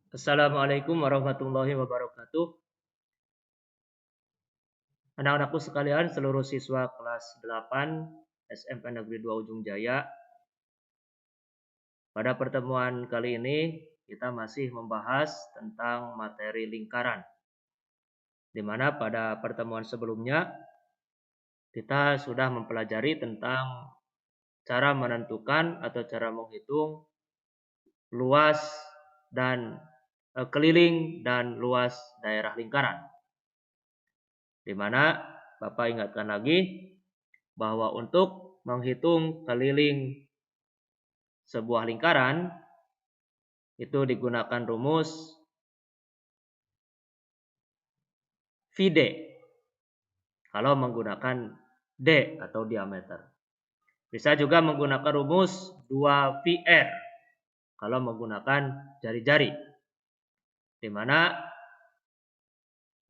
Assalamualaikum warahmatullahi wabarakatuh. Anak-anakku sekalian, seluruh siswa kelas 8 SMP Negeri 2 Ujung Jaya. Pada pertemuan kali ini kita masih membahas tentang materi lingkaran. Di mana pada pertemuan sebelumnya kita sudah mempelajari tentang cara menentukan atau cara menghitung luas dan keliling dan luas daerah lingkaran. Di mana Bapak ingatkan lagi bahwa untuk menghitung keliling sebuah lingkaran itu digunakan rumus VD kalau menggunakan D atau diameter. Bisa juga menggunakan rumus 2VR kalau menggunakan jari-jari, di mana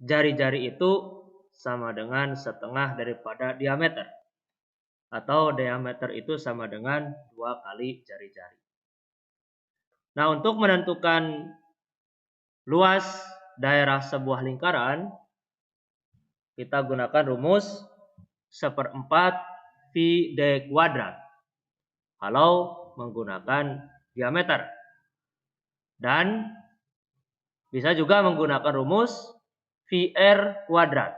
jari-jari itu sama dengan setengah daripada diameter, atau diameter itu sama dengan 2 kali jari-jari. Nah, untuk menentukan luas daerah sebuah lingkaran, kita gunakan rumus 1/4 VD kuadrat kalau menggunakan diameter. Dan bisa juga menggunakan rumus VR kuadrat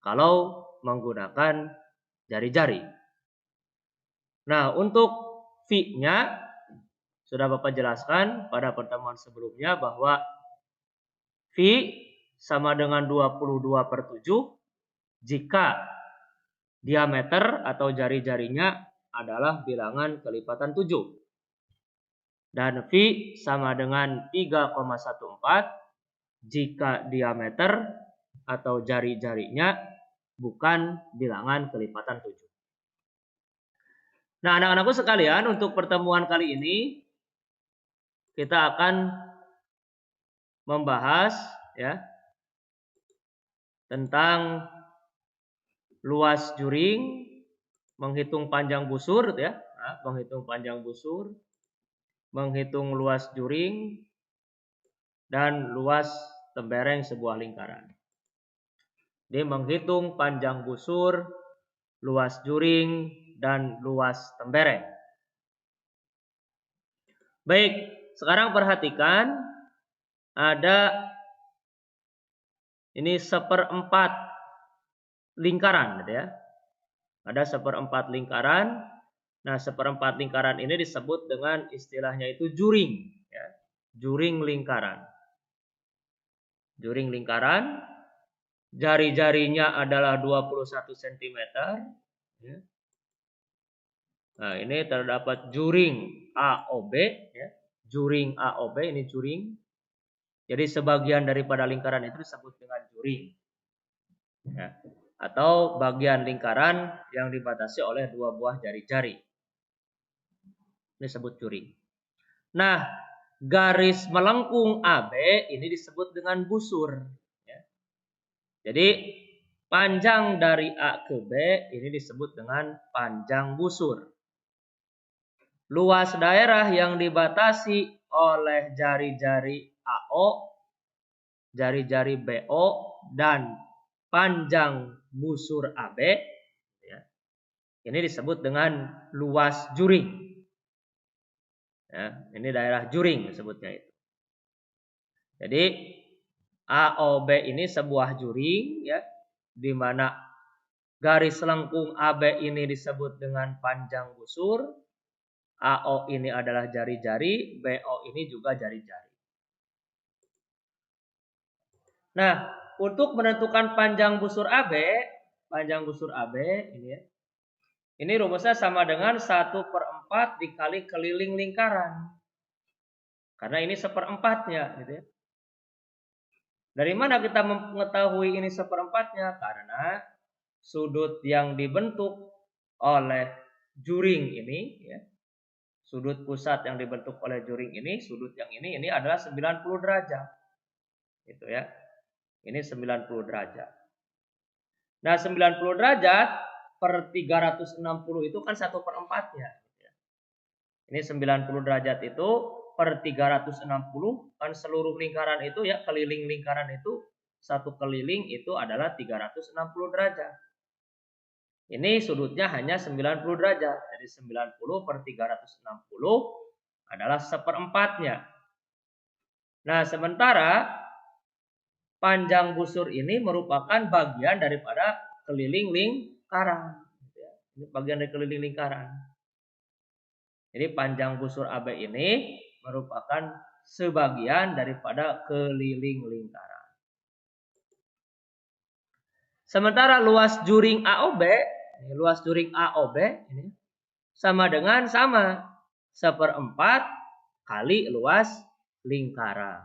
kalau menggunakan jari-jari. Nah, untuk V-nya sudah Bapak jelaskan pada pertemuan sebelumnya bahwa V sama dengan 22/7 jika diameter atau jari-jarinya adalah bilangan kelipatan 7. Dan V sama dengan 3,14 jika diameter atau jari-jarinya bukan bilangan kelipatan 7. Nah, anak-anakku sekalian, untuk pertemuan kali ini kita akan membahas ya tentang luas juring, menghitung panjang busur ya, menghitung panjang busur, menghitung luas juring dan luas tembereng sebuah lingkaran. Jadi menghitung panjang busur, luas juring dan luas tembereng. Baik, sekarang perhatikan ada ini 1/4 lingkaran gitu ya. Ada 1/4 lingkaran. Nah, 1/4 lingkaran ini disebut dengan istilahnya itu juring ya. Juring lingkaran. Juring lingkaran, jari-jarinya adalah 21 cm ya. Nah, ini terdapat juring AOB ya. Juring AOB ini juring. Jadi sebagian daripada lingkaran itu disebut dengan juring. Ya. Atau bagian lingkaran yang dibatasi oleh 2 buah jari-jari. Ini disebut juring. Nah, garis melengkung AB ini disebut dengan busur. Ya. Jadi panjang dari A ke B ini disebut dengan panjang busur. Luas daerah yang dibatasi oleh jari-jari AO, jari-jari BO, dan panjang busur AB ya, ini disebut dengan luas juring ya, ini daerah juring disebutnya itu. Jadi AOB ini sebuah juring ya, di mana garis lengkung AB ini disebut dengan panjang busur, AO ini adalah jari-jari, BO ini juga jari-jari. Nah, untuk menentukan panjang busur AB ini ya, ini rumusnya sama dengan 1/4 dikali keliling lingkaran. Karena ini 1/4-nya gitu ya. Dari mana kita mengetahui ini 1/4-nya? Karena sudut yang dibentuk oleh juring ini ya, sudut pusat yang dibentuk oleh juring ini, sudut yang ini adalah 90 derajat. Gitu ya. Ini 90 derajat. Nah, 90 derajat per 360 itu kan 1/4-nya. Ini 90 derajat itu per 360, kan seluruh lingkaran itu ya, keliling lingkaran itu, satu keliling itu adalah 360 derajat. Ini sudutnya hanya 90 derajat. Jadi 90 per 360 adalah seperempatnya. Nah, sementara panjang busur ini merupakan bagian daripada keliling lingkaran. Ini bagian dari keliling lingkaran. Jadi panjang busur AB ini merupakan sebagian daripada keliling lingkaran. Sementara luas juring AOB, ini sama dengan seperempat kali luas lingkaran.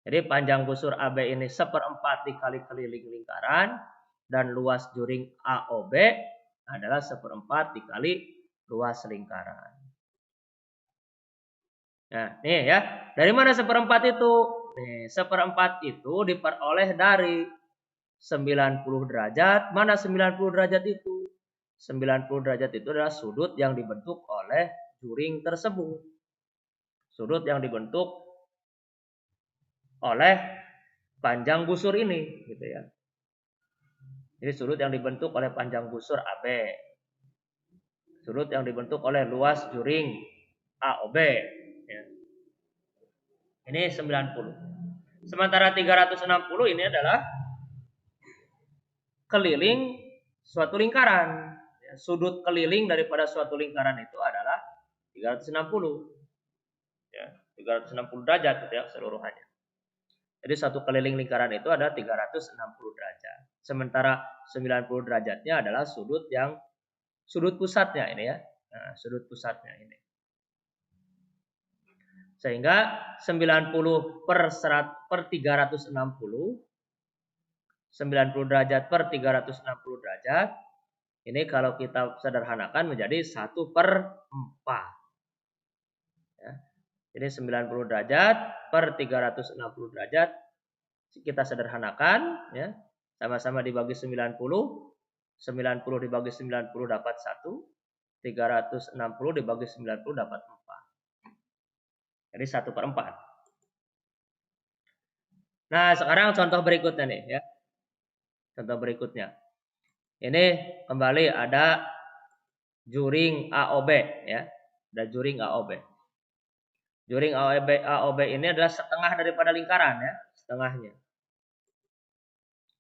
Jadi panjang busur AB ini seperempat dikali keliling lingkaran, dan luas juring AOB adalah seperempat dikali luas lingkaran. Nah, nih ya, dari mana seperempat itu? Nih, seperempat itu diperoleh dari 90 derajat. Mana 90 derajat itu? 90 derajat itu adalah sudut yang dibentuk oleh juring tersebut. Sudut yang dibentuk oleh panjang busur ini, gitu ya. Jadi sudut yang dibentuk oleh panjang busur AB. Sudut yang dibentuk oleh luas juring AOB. Ya. Ini 90. Sementara 360 ini adalah keliling suatu lingkaran. Sudut keliling daripada suatu lingkaran itu adalah 360. Ya, 360 derajat gitu ya seluruhannya. Jadi satu keliling lingkaran itu ada 360 derajat. Sementara 90 derajatnya adalah sudut pusatnya ini ya. Nah, sudut pusatnya ini. Sehingga 90 per 360, 90 derajat per 360 derajat, ini kalau kita sederhanakan menjadi 1/4. Ya. Jadi 90 derajat per 360 derajat kita sederhanakan ya. Sama-sama dibagi 90. 90 dibagi 90 dapat 1. 360 dibagi 90 dapat 4. Jadi 1/4. Nah, sekarang contoh berikutnya nih ya. Contoh berikutnya. Ini kembali ada juring AOB ya. Ada juring AOB. Juring AOB ini adalah setengah daripada lingkaran ya, setengahnya.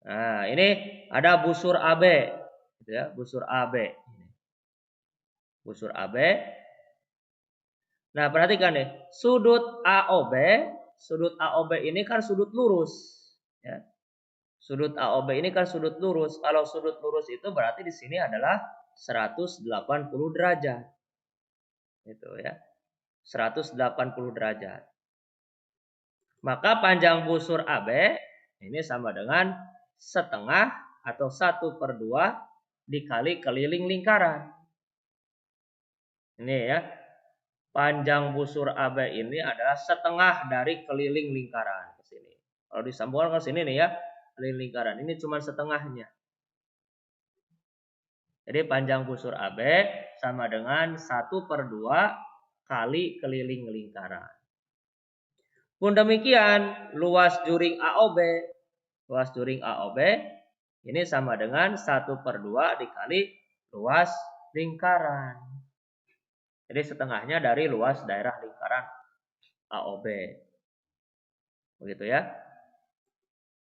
Nah, ini ada busur AB gitu ya, busur AB. Busur AB. Nah, perhatikan nih, sudut AOB ini kan sudut lurus ya. Sudut AOB ini kan sudut lurus. Kalau sudut lurus itu berarti di sini adalah 180 derajat. Gitu ya. 180 derajat. Maka panjang busur AB ini sama dengan setengah atau 1/2 dikali keliling lingkaran. Ini ya. Panjang busur AB ini adalah setengah dari keliling lingkaran ke sini. Kalau disambungkan ke sini nih ya, keliling lingkaran ini cuma setengahnya. Jadi panjang busur AB sama dengan 1/2 kali keliling lingkaran. Pun demikian, luas juring AOB. Luas juring AOB ini sama dengan 1/2 dikali luas lingkaran. Jadi setengahnya dari luas daerah lingkaran AOB. Begitu ya.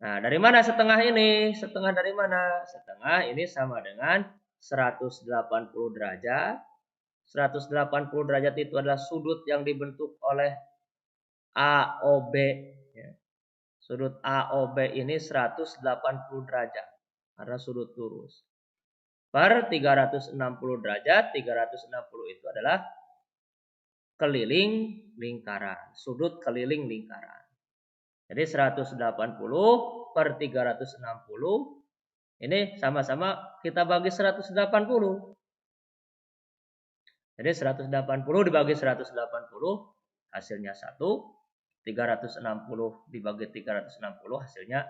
Nah, dari mana setengah ini? Setengah dari mana? Setengah ini sama dengan 180 derajat. 180 derajat itu adalah sudut yang dibentuk oleh AOB. Sudut AOB ini 180 derajat karena sudut lurus. Per 360 derajat, 360 itu adalah keliling lingkaran, sudut keliling lingkaran. Jadi 180 per 360 ini sama-sama kita bagi 180. Jadi 180 dibagi 180 hasilnya 1. 360 dibagi 360 hasilnya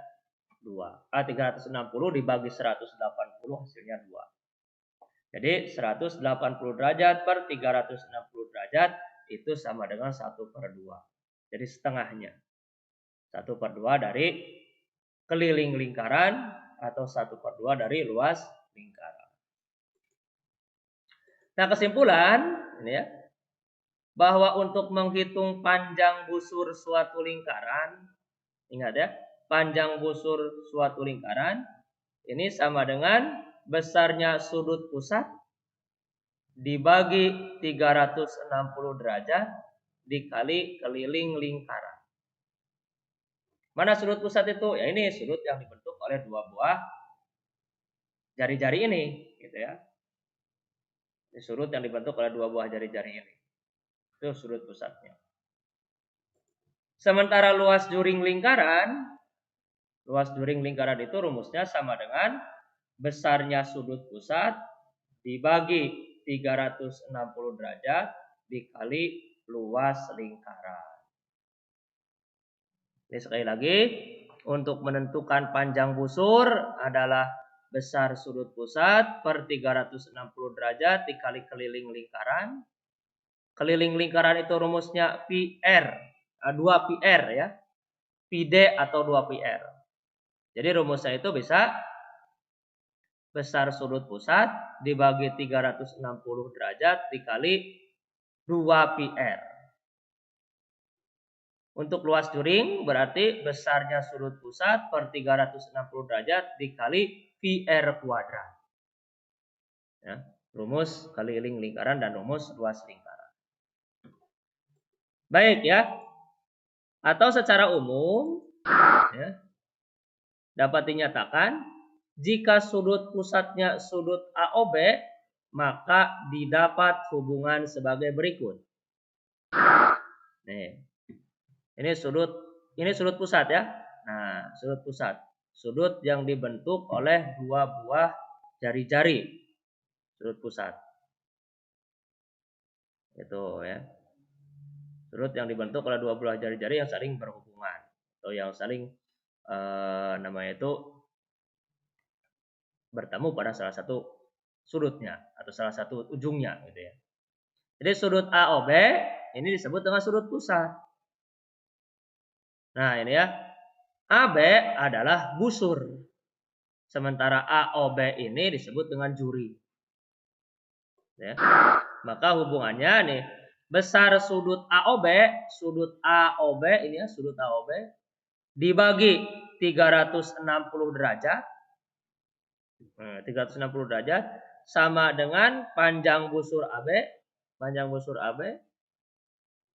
2. 360 dibagi 180 hasilnya 2. Jadi 180 derajat per 360 derajat itu sama dengan 1/2. Jadi setengahnya. 1/2 dari keliling lingkaran atau 1/2 dari luas lingkaran. Nah, kesimpulan ini ya, bahwa untuk menghitung panjang busur suatu lingkaran, ingat ya, panjang busur suatu lingkaran ini sama dengan besarnya sudut pusat dibagi 360 derajat dikali keliling lingkaran. Mana sudut pusat itu? Ya ini sudut yang dibentuk oleh dua buah jari-jari ini, gitu ya. Ini sudut yang dibentuk oleh dua buah jari-jari ini. Itu sudut pusatnya. Sementara luas juring lingkaran itu rumusnya sama dengan besarnya sudut pusat dibagi 360 derajat dikali luas lingkaran. Ini sekali lagi, untuk menentukan panjang busur adalah besar sudut pusat per 360 derajat dikali keliling lingkaran. Keliling lingkaran itu rumusnya PR, 2PR ya. PD atau 2PR. Jadi rumusnya itu bisa besar sudut pusat dibagi 360 derajat dikali 2PR. Untuk luas juring berarti besarnya sudut pusat per 360 derajat dikali PR kuadrat. Ya, rumus keliling lingkaran dan rumus luas lingkaran. Baik ya. Atau secara umum ya, dapat dinyatakan jika sudut pusatnya sudut AOB maka didapat hubungan sebagai berikut. Nih. Ini sudut pusat ya. Nah, sudut pusat. Sudut yang dibentuk oleh dua buah jari-jari. Sudut pusat. Itu ya. Sudut yang dibentuk oleh dua buah jari-jari yang saling berhubungan atau yang saling namanya itu bertemu pada salah satu sudutnya atau salah satu ujungnya gitu ya. Jadi sudut AOB ini disebut dengan sudut pusat. Nah, ini ya. AB adalah busur. Sementara AOB ini disebut dengan juri. Ya. Maka hubungannya nih, besar sudut AOB ini ya, sudut AOB dibagi 360 derajat. 360 derajat sama dengan panjang busur AB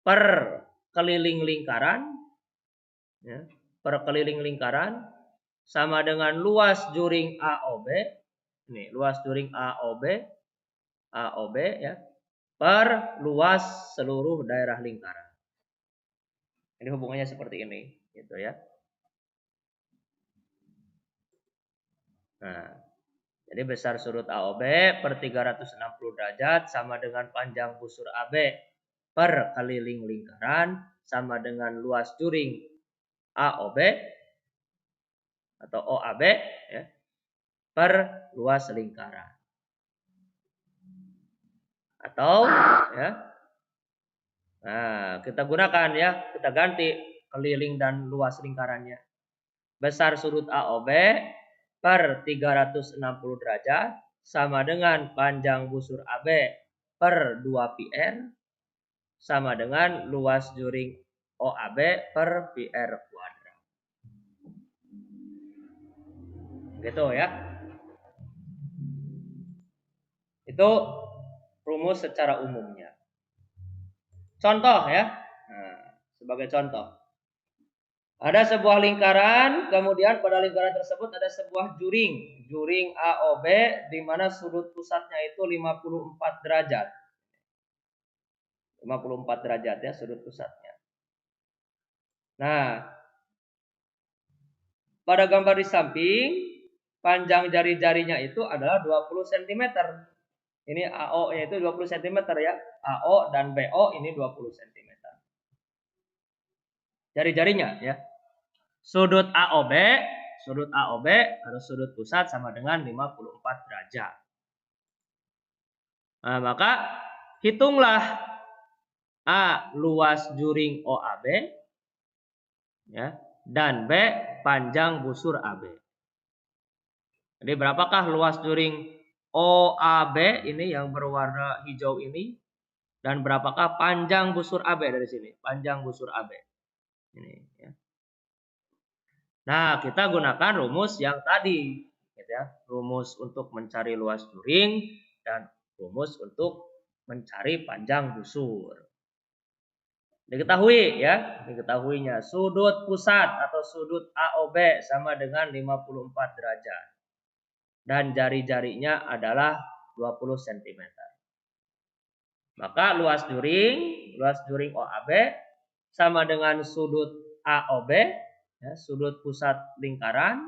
per keliling lingkaran ya, per keliling lingkaran sama dengan luas juring AOB. Ini luas juring AOB ya, per luas seluruh daerah lingkaran. Ini hubungannya seperti ini, gitu ya. Nah, jadi besar sudut AOB per 360 derajat sama dengan panjang busur AB per keliling lingkaran sama dengan luas juring AOB atau OAB ya, per luas lingkaran. Atau ya, nah kita gunakan ya, kita ganti keliling dan luas lingkarannya. Besar sudut AOB per 360 derajat sama dengan panjang busur AB per 2PR sama dengan luas juring OAB per PR kuadrat. Gitu ya. Itu rumus secara umumnya. Contoh ya. Nah, sebagai contoh. Ada sebuah lingkaran, kemudian pada lingkaran tersebut ada sebuah juring AOB di mana sudut pusatnya itu 54 derajat. 54 derajat ya sudut pusatnya. Nah, pada gambar di samping, panjang jari-jarinya itu adalah 20 cm. Ini AO-nya itu 20 cm ya. AO dan BO ini 20 cm. Jari-jarinya ya. Sudut AOB atau sudut pusat sama dengan 54 derajat. Nah, maka hitunglah A. Luas juring OAB, ya, dan B. Panjang busur AB. Jadi berapakah luas juring OAB ini yang berwarna hijau ini, dan berapakah panjang busur AB dari sini? Panjang busur AB. Ini, ya. Nah, kita gunakan rumus yang tadi, gitu ya. Rumus untuk mencari luas juring dan rumus untuk mencari panjang busur. Diketahui ya, diketahuinya sudut pusat atau sudut AOB sama dengan 54 derajat. Dan jari-jarinya adalah 20 cm. Maka luas juring OAB sama dengan sudut AOB, ya, sudut pusat lingkaran,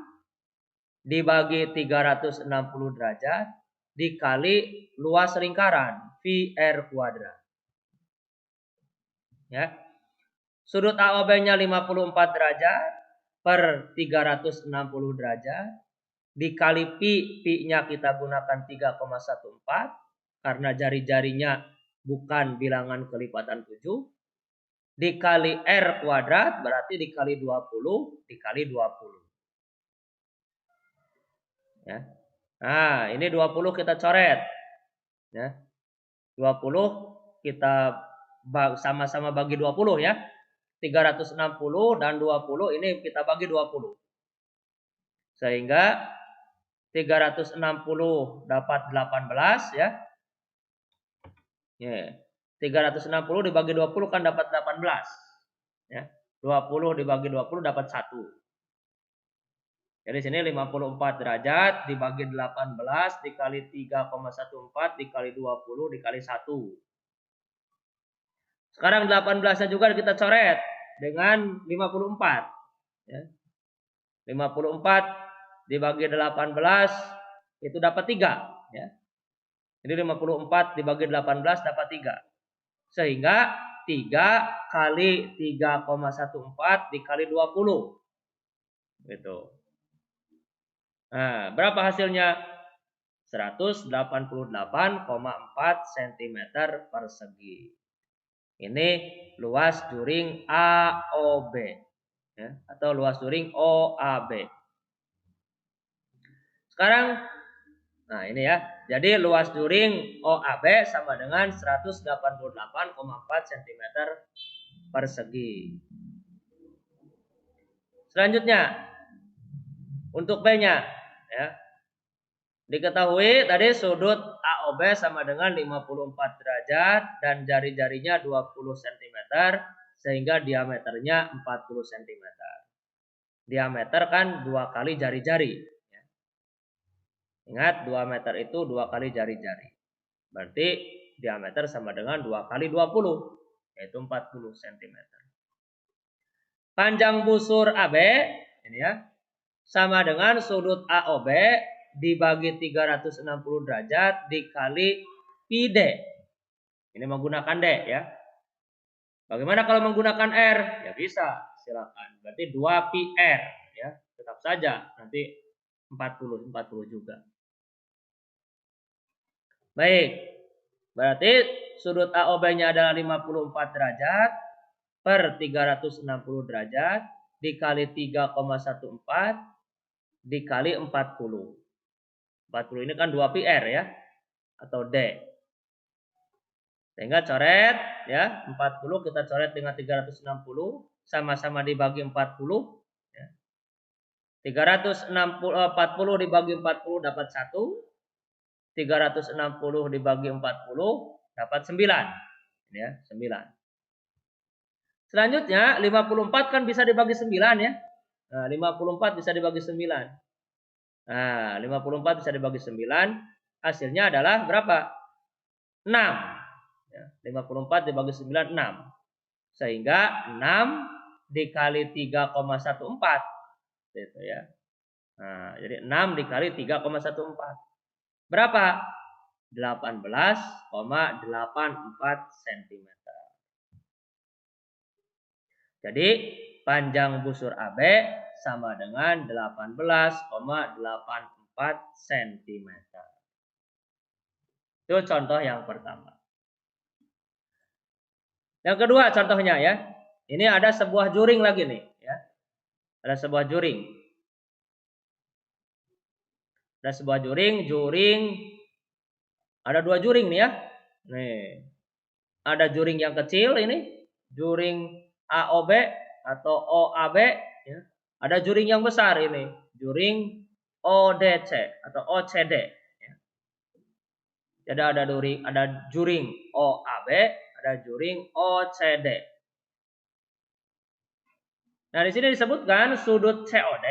dibagi 360 derajat dikali luas lingkaran VR kuadrat. Ya. Sudut AOB-nya 54 derajat per 360 derajat dikali pi-nya kita gunakan 3,14 karena jari-jarinya bukan bilangan kelipatan 7, dikali R kuadrat berarti dikali 20 dikali 20. Ya. Nah, ini 20 kita coret. Ya. 20 kita sama-sama bagi 20 ya. 360 dan 20 ini kita bagi 20. Sehingga 360 dapat 18 ya. Ya. 360 dibagi 20 kan dapat 18. Ya. 20 dibagi 20 dapat 1. Jadi sini 54 derajat dibagi 18 dikali 3,14 dikali 20 dikali 1. Sekarang 18-nya juga kita coret dengan 54. Ya. 54 dibagi 18 itu dapat 3. Ya. Jadi 54 dibagi 18 dapat 3. Sehingga 3 kali 3,14 dikali 20. Gitu. Nah, berapa hasilnya? 188,4 cm persegi. Ini luas juring AOB ya, atau luas juring OAB. Sekarang, nah ini ya. Jadi luas juring OAB sama dengan 188,4 cm persegi. Selanjutnya, untuk B-nya ya. Diketahui tadi sudut AOB sama dengan 54 derajat dan jari-jarinya 20 cm sehingga diameternya 40 cm. Diameter kan 2 kali jari-jari. Ingat 2 meter itu 2 kali jari-jari. Berarti diameter sama dengan 2 kali 20 yaitu 40 cm. Panjang busur AB ini ya sama dengan sudut AOB dibagi 360 derajat dikali pi D. Ini menggunakan D ya. Bagaimana kalau menggunakan R? Ya bisa, silakan. Berarti 2 pi R ya. Tetap saja nanti 40 juga. Baik. Berarti sudut AOB-nya adalah 54 derajat per 360 derajat dikali 3,14 dikali 40. 40 ini kan 2 pi R ya. Atau D. Sehingga coret ya, 40 kita coret dengan 360 sama-sama dibagi 40 ya. 40 dibagi 40 dapat 1. 360 dibagi 40 dapat 9. Ya, 9. Selanjutnya 54 kan bisa dibagi 9 ya. Nah, 54 bisa dibagi 9. Nah, 54 bisa dibagi 9, hasilnya adalah berapa? 6. Ya, 54 dibagi 9, 6. Sehingga 6 dikali 3,14. Gitu ya. Nah, jadi 6 dikali 3,14. Berapa? 18,84 cm. Jadi panjang busur AB sama dengan 18,84 cm. Itu contoh yang pertama. Yang kedua contohnya ya. Ini ada sebuah juring lagi nih ya. Ada sebuah juring. Ada sebuah juring ada dua juring nih ya. Nih. Ada juring yang kecil ini, juring AOB atau OAB ya. Ada juring yang besar ini, juring ODC atau OCD ya. Jadi ada juring OAB, ada juring OCD. Nah, di sini disebutkan sudut COD,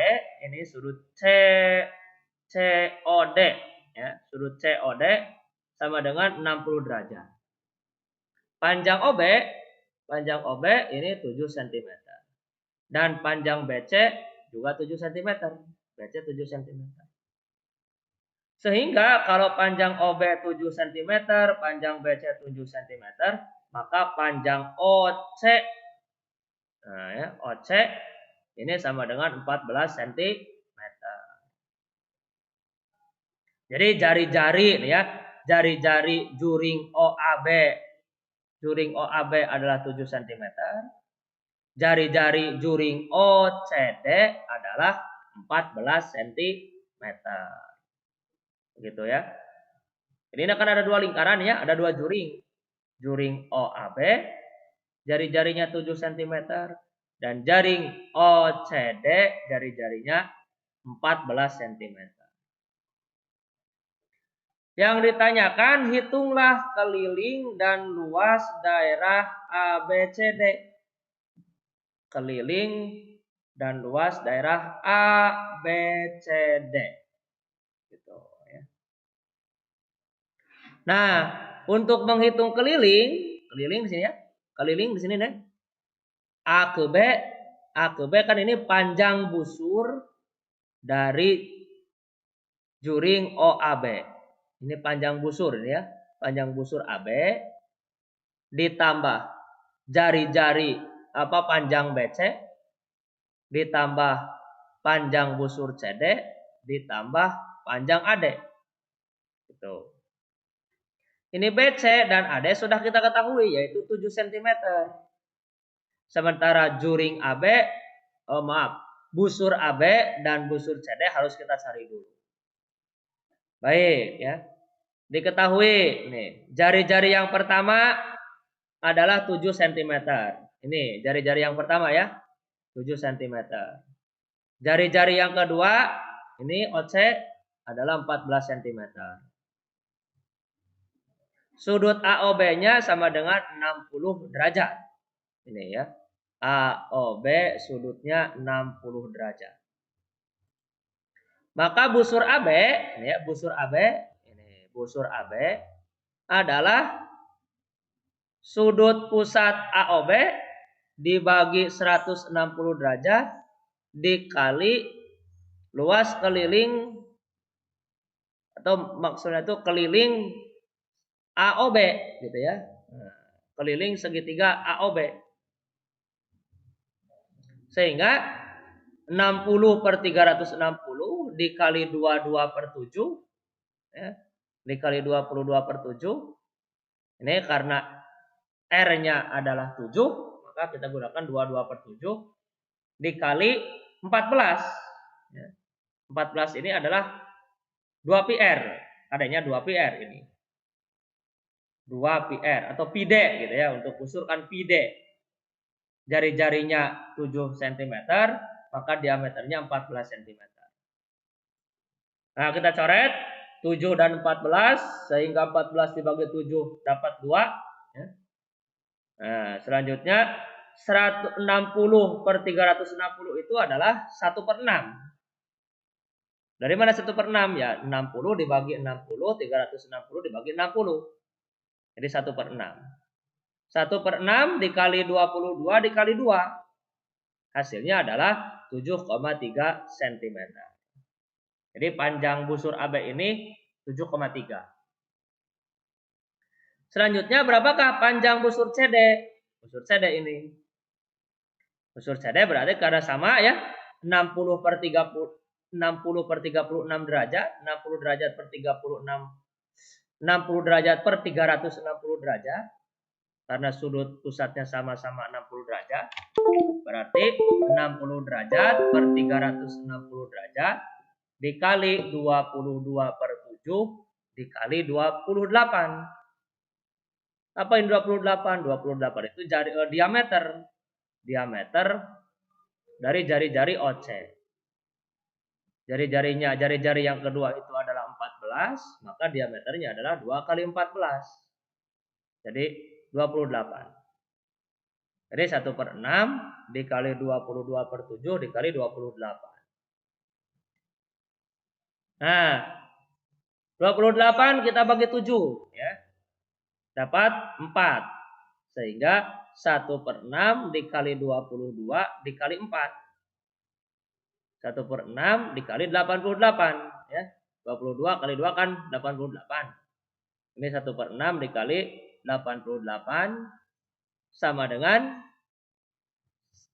ini sudut COD ya, sudut COD sama dengan 60 derajat. Panjang OB ini 7 cm. Dan panjang BC juga 7 cm. BC 7 cm. Sehingga kalau panjang OB 7 cm, panjang BC 7 cm, maka panjang OC nah ya, OC ini sama dengan 14 cm. Jadi jari-jari ya, jari-jari juring OAB. Juring OAB adalah 7 cm. Jari-jari juring OCD adalah 14 cm. Begitu ya. Jadi ini akan ada dua lingkaran ya, ada dua juring. Juring OAB, jari-jarinya 7 cm. Dan jaring OCD, jari-jarinya 14 cm. Yang ditanyakan, hitunglah keliling dan luas daerah ABCD. Keliling dan luas daerah ABCD. Gitu ya. Nah, untuk menghitung keliling di sini ya. Keliling di sini nih. A ke B kan ini panjang busur dari juring OAB. Ini panjang busur ini ya. Panjang busur AB ditambah jari-jari panjang BC ditambah panjang busur CD ditambah panjang AD. Gitu. Ini BC dan AD sudah kita ketahui yaitu 7 cm. Sementara juring AB busur AB dan busur CD harus kita cari dulu. Baik ya. Diketahui nih, jari-jari yang pertama adalah 7 cm. Ini jari-jari yang pertama ya. 7 cm. Jari-jari yang kedua ini OC adalah 14 cm. Sudut AOB-nya sama dengan 60 derajat. Ini ya. AOB sudutnya 60 derajat. Maka busur AB, ini ya, busur AB adalah sudut pusat AOB dibagi 160 derajat dikali luas keliling atau maksudnya itu keliling AOB gitu ya. Keliling segitiga AOB. Sehingga 60 per 360 dikali 22 per 7 ya, dikali 22 per 7 ini karena R-nya adalah 7 maka kita gunakan 22 per 7 dikali 14 ya. 14 ini adalah 2 PR adanya 2 PR ini 2 PR atau PD gitu ya untuk busur kan PD jari-jarinya 7 cm maka diameternya 14 cm. Nah, kita coret 7 dan 14 sehingga 14 dibagi 7 dapat 2 ya. Nah, selanjutnya 160 per 360 itu adalah 1 per 6. Dari mana 1 per 6? Ya 60 dibagi 60, 360 dibagi 60. Jadi 1 per 6. 1 per 6 dikali 22 dikali 2. Hasilnya adalah 7,3 cm. Jadi panjang busur AB ini 7,3. Selanjutnya berapakah panjang busur CD? Busur CD ini. Busur CD berarti karena sama ya. 60 per 36 derajat. 60 derajat per 36. 60 derajat per 360 derajat. karena sudut pusatnya sama-sama 60 derajat. Berarti 60 derajat per 360 derajat dikali 22/7 dikali 28. Apa yang 28? 28 itu diameter. Diameter dari jari-jari OC. Jari-jari yang kedua itu adalah 14, maka diameternya adalah 2 kali 14. Jadi 28. Jadi 1/6 dikali 22/7 dikali 28. Nah, 28 kita bagi 7 ya. Dapat 4. Sehingga 1/6 dikali 22 dikali 4. 1/6 dikali 88 ya. 22 kali 2 kan 88. Ini 1/6 dikali 88 sama dengan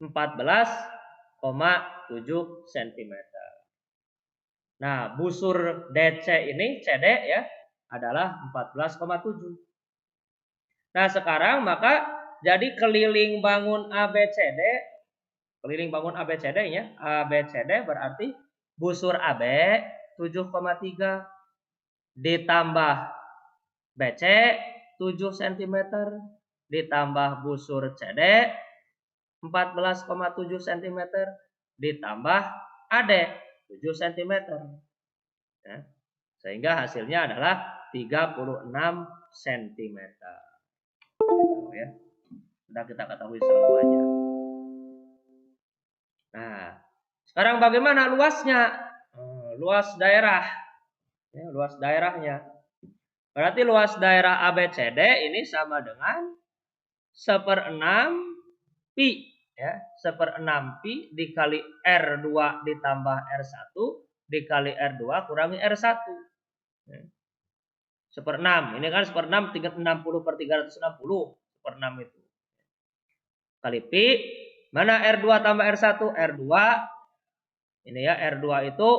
14,7 cm. Nah, busur DC ini CD ya adalah 14,7. Nah, sekarang maka jadi keliling bangun ABCD, ya. ABCD berarti busur AB 7,3 ditambah BC 7 cm ditambah busur CD 14,7 cm ditambah AD 7 cm. Ya. Sehingga hasilnya adalah 36 cm. Ya. Sudah kita ketahui semuanya. Nah, sekarang bagaimana luasnya? Luas daerah. Ya, luas daerahnya. Berarti luas daerah ABCD ini sama dengan 1/6 pi. Ya, 1/6 pi dikali R2 ditambah R1 dikali R2 kurangi R1. Ya. 1/6. Ini kan 1/6 60/360. 1/6 itu. Kali pi. Mana R2 tambah R1? R2. Ini ya R2 itu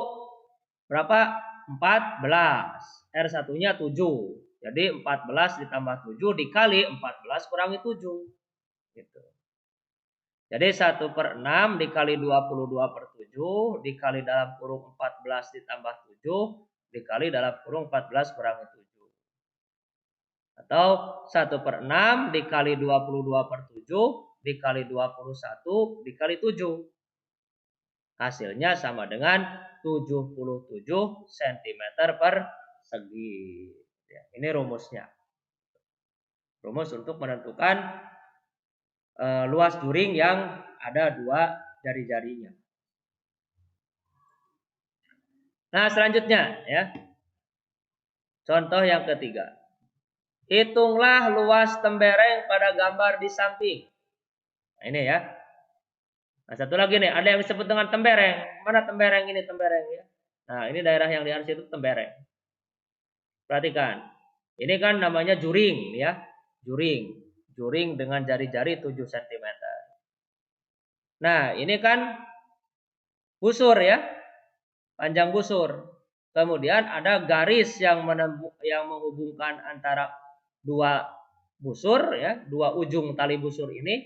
berapa? 14. R1-nya 7. Jadi 14 ditambah 7 dikali 14 kurangi 7. Gitu. Jadi 1/6 dikali 22/7 dikali dalam kurung 14 ditambah 7 dikali dalam kurung 14 kurangi 7. Atau 1/6 dikali 22/7 dikali 21 dikali 7. Hasilnya sama dengan 77 cm persegi. Ya, ini rumusnya. Rumus untuk menentukan luas juring yang ada 2 jari-jarinya. Nah, selanjutnya ya. Contoh yang ketiga. Hitunglah luas tembereng pada gambar di samping. Nah, ini ya. Nah, satu lagi nih, ada yang disebut dengan tembereng. Mana tembereng ini tembereng ya? Nah, ini daerah yang di atas itu tembereng. Perhatikan. Ini kan namanya juring ya. Juring. Juring dengan jari-jari 7 cm. Nah, ini kan busur ya. Panjang busur. Kemudian ada garis yang menghubungkan antara dua busur ya, dua ujung tali busur ini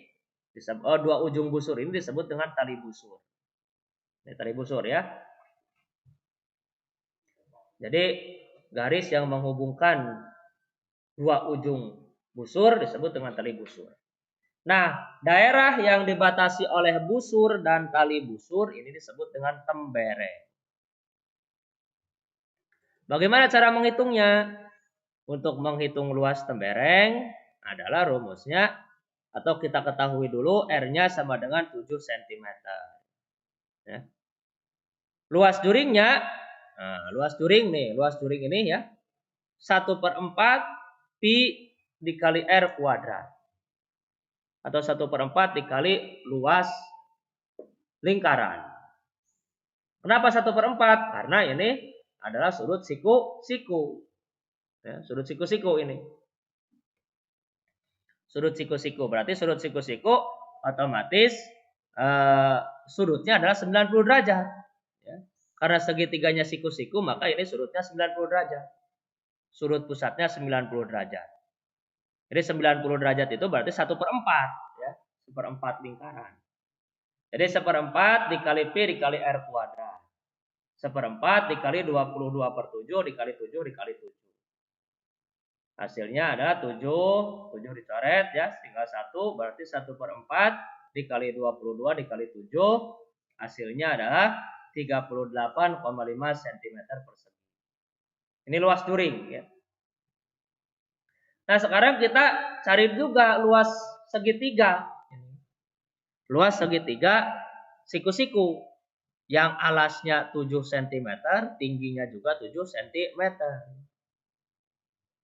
dua ujung busur ini disebut dengan tali busur. Ini tali busur ya. Jadi garis yang menghubungkan dua ujung busur disebut dengan tali busur. Nah, daerah yang dibatasi oleh busur dan tali busur ini disebut dengan tembereng. Bagaimana cara menghitungnya? Untuk menghitung luas tembereng adalah rumusnya atau kita ketahui dulu R-nya sama dengan 7 cm. Ya. Luas juringnya, nah, luas juring ini ya 1/4 pi dikali R kuadrat. Atau 1/4 dikali luas lingkaran. Kenapa 1/4? Karena ini adalah sudut siku-siku. Ya, sudut siku-siku ini. Sudut siku-siku. Berarti sudut siku-siku otomatis sudutnya adalah 90 derajat. Ya. Karena segitiganya siku-siku, maka ini sudutnya 90 derajat. Sudut pusatnya 90 derajat. Jadi 90 derajat itu berarti 1/4 ya, 1/4 lingkaran. Jadi 1/4 dikali pi dikali r kuadrat. 1/4 dikali 22/7 dikali 7 dikali 7. Hasilnya adalah 7 dicoret ya, tinggal 1 berarti 1/4 dikali 22 dikali 7 hasilnya adalah 38,5 cm persegi. Ini luas juring ya. Nah, sekarang kita cari juga luas segitiga. Luas segitiga siku-siku yang alasnya 7 cm, tingginya juga 7 cm.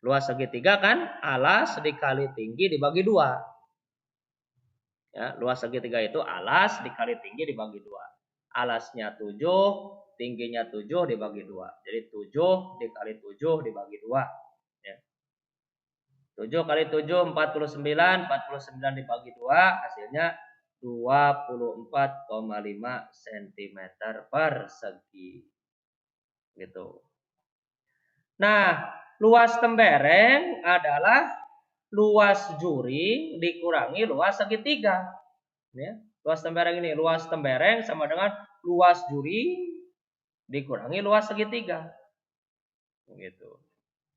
Luas segitiga kan alas dikali tinggi dibagi 2. Ya, luas segitiga itu alas dikali tinggi dibagi 2. Alasnya 7, tingginya 7 dibagi 2. Jadi 7 dikali 7 dibagi 2. Ya. 7 kali 7 49, 49 dibagi 2 hasilnya 24,5 cm persegi. Gitu. Nah, luas tembereng adalah luas juring dikurangi luas segitiga. Ya. Luas tembereng ini, luas tembereng sama dengan luas juring dikurangi luas segitiga. Gitu.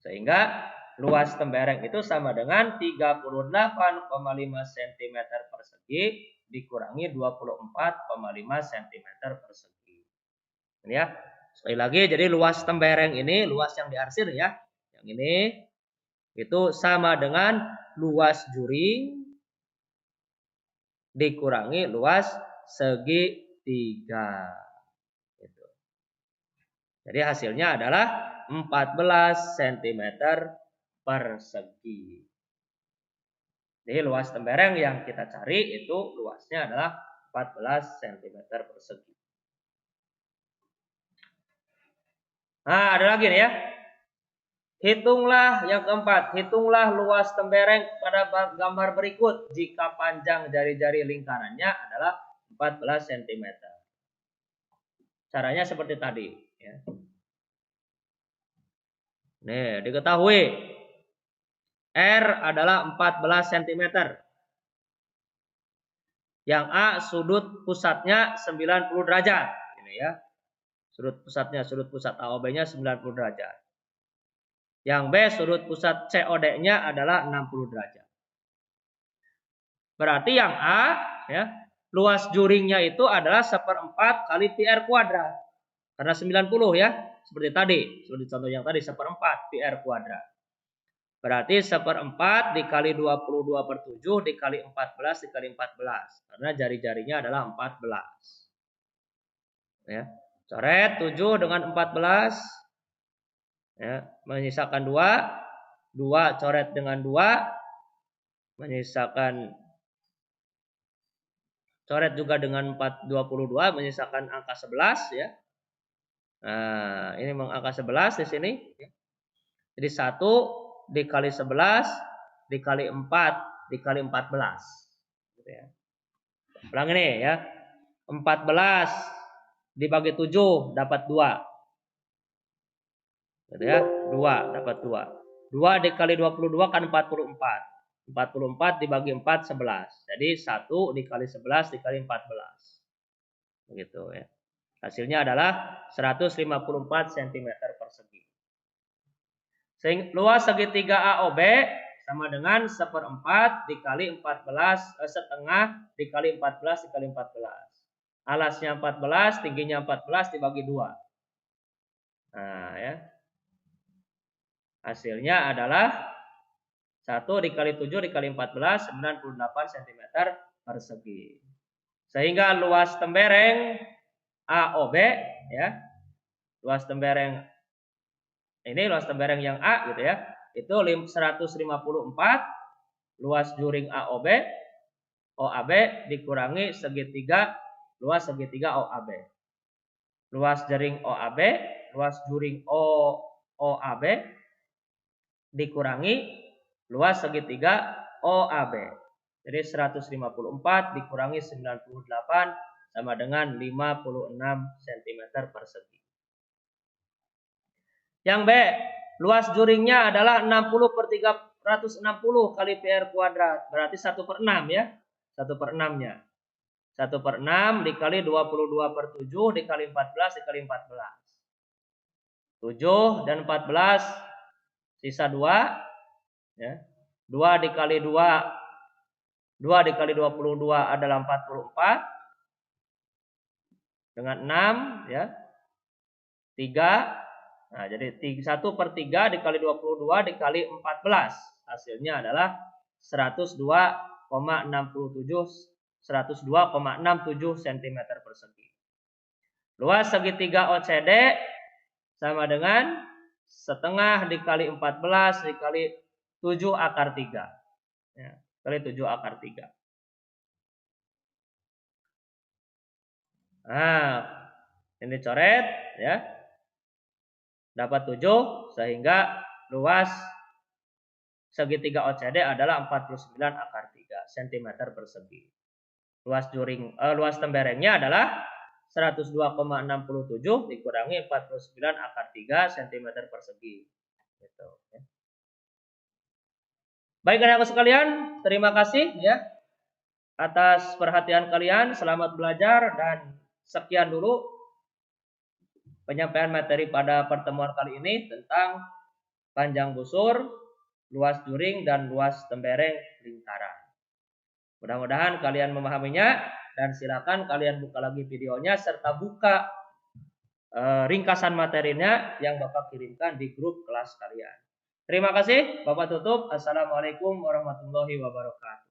Sehingga luas tembereng itu sama dengan 38,5 cm persegi dikurangi 24,5 cm persegi. Ini ya. Sekali lagi, jadi luas tembereng ini, luas yang diarsir ya. Yang ini itu sama dengan luas juring dikurangi luas segitiga. Gitu. Jadi hasilnya adalah 14 cm persegi. Jadi luas tembereng yang kita cari itu luasnya adalah 14 cm persegi. Nah, ada lagi nih ya. Hitunglah yang keempat. Hitunglah luas tembereng pada gambar berikut jika panjang jari-jari lingkarannya adalah 14 cm. Caranya seperti tadi. Ya. Nih, diketahui R adalah 14 cm. Yang A sudut pusatnya 90 derajat. Ini ya. Sudut pusat AOB-nya 90 derajat. Yang B sudut pusat COD-nya adalah 60 derajat. Berarti yang A ya, luas juringnya itu adalah 1/4 kali pi r kuadrat. Karena 90 ya, seperti tadi, seperti contoh yang tadi 1/4 pi r kuadrat. Berarti 1/4 dikali 22/7 dikali 14 dikali 14. Karena jari-jarinya adalah 14. Ya. Coret 7 dengan 14. Ya, menyisakan 2. 2 coret dengan 2. Menyisakan coret juga dengan 22 menyisakan angka 11 ya. Nah, ini angka 11 di sini. Jadi 1 dikali 11 dikali 4 dikali 14. Gitu ya. Ulang ini ya. 14 dibagi 7 dapat 2. Gitu ya. 2 dapat 2. 2 dikali 22 kan 44. 44 dibagi 4 11. Jadi 1 dikali 11 dikali 14. Begitu ya. Hasilnya adalah 154 cm persegi. Luas segitiga AOB sama dengan 1/4 dikali 14 setengah dikali 14 dikali 14. Alasnya 14, tingginya 14 dibagi 2. Nah, ya. Hasilnya adalah 1 dikali 7 dikali 14 98 cm persegi. Sehingga luas tembereng AOB ya. Luas tembereng ini luas tembereng yang A gitu ya. Itu 154 luas juring AOB OAB dikurangi segitiga luas segitiga OAB. Luas jaring OAB, luas juring OAB dikurangi luas segitiga OAB. Jadi 154 dikurangi 98 sama dengan 56 cm persegi. Yang B, luas juringnya adalah 60/300 460 kali PR kuadrat. Berarti 1/6 ya. 1/6-nya. 1/6 dikali 22/7 dikali 14 dikali 14. 7 dan 14 sisa 2 ya. 2 dikali 2 dikali 22 adalah 44 dengan 6 ya. 3. Nah, jadi 1/3 dikali 22 dikali 14 hasilnya adalah 102,67 cm persegi. Luas segitiga OCD sama dengan setengah dikali 14 dikali 7 akar 3. Ya, kali 7 akar 3. Nah, ini coret ya. Dapat 7 sehingga luas segitiga OCD adalah 49 akar 3 cm persegi. Luas temberengnya adalah 102,67 dikurangi 49 akar 3 cm persegi. Gitu, ya. Baik anak-anak sekalian, terima kasih ya atas perhatian kalian. Selamat belajar dan sekian dulu penyampaian materi pada pertemuan kali ini tentang panjang busur, luas juring, dan luas tembereng lingkaran. Mudah-mudahan kalian memahaminya. Dan silakan kalian buka lagi videonya serta buka ringkasan materinya yang Bapak kirimkan di grup kelas kalian. Terima kasih. Bapak tutup. Assalamualaikum warahmatullahi wabarakatuh.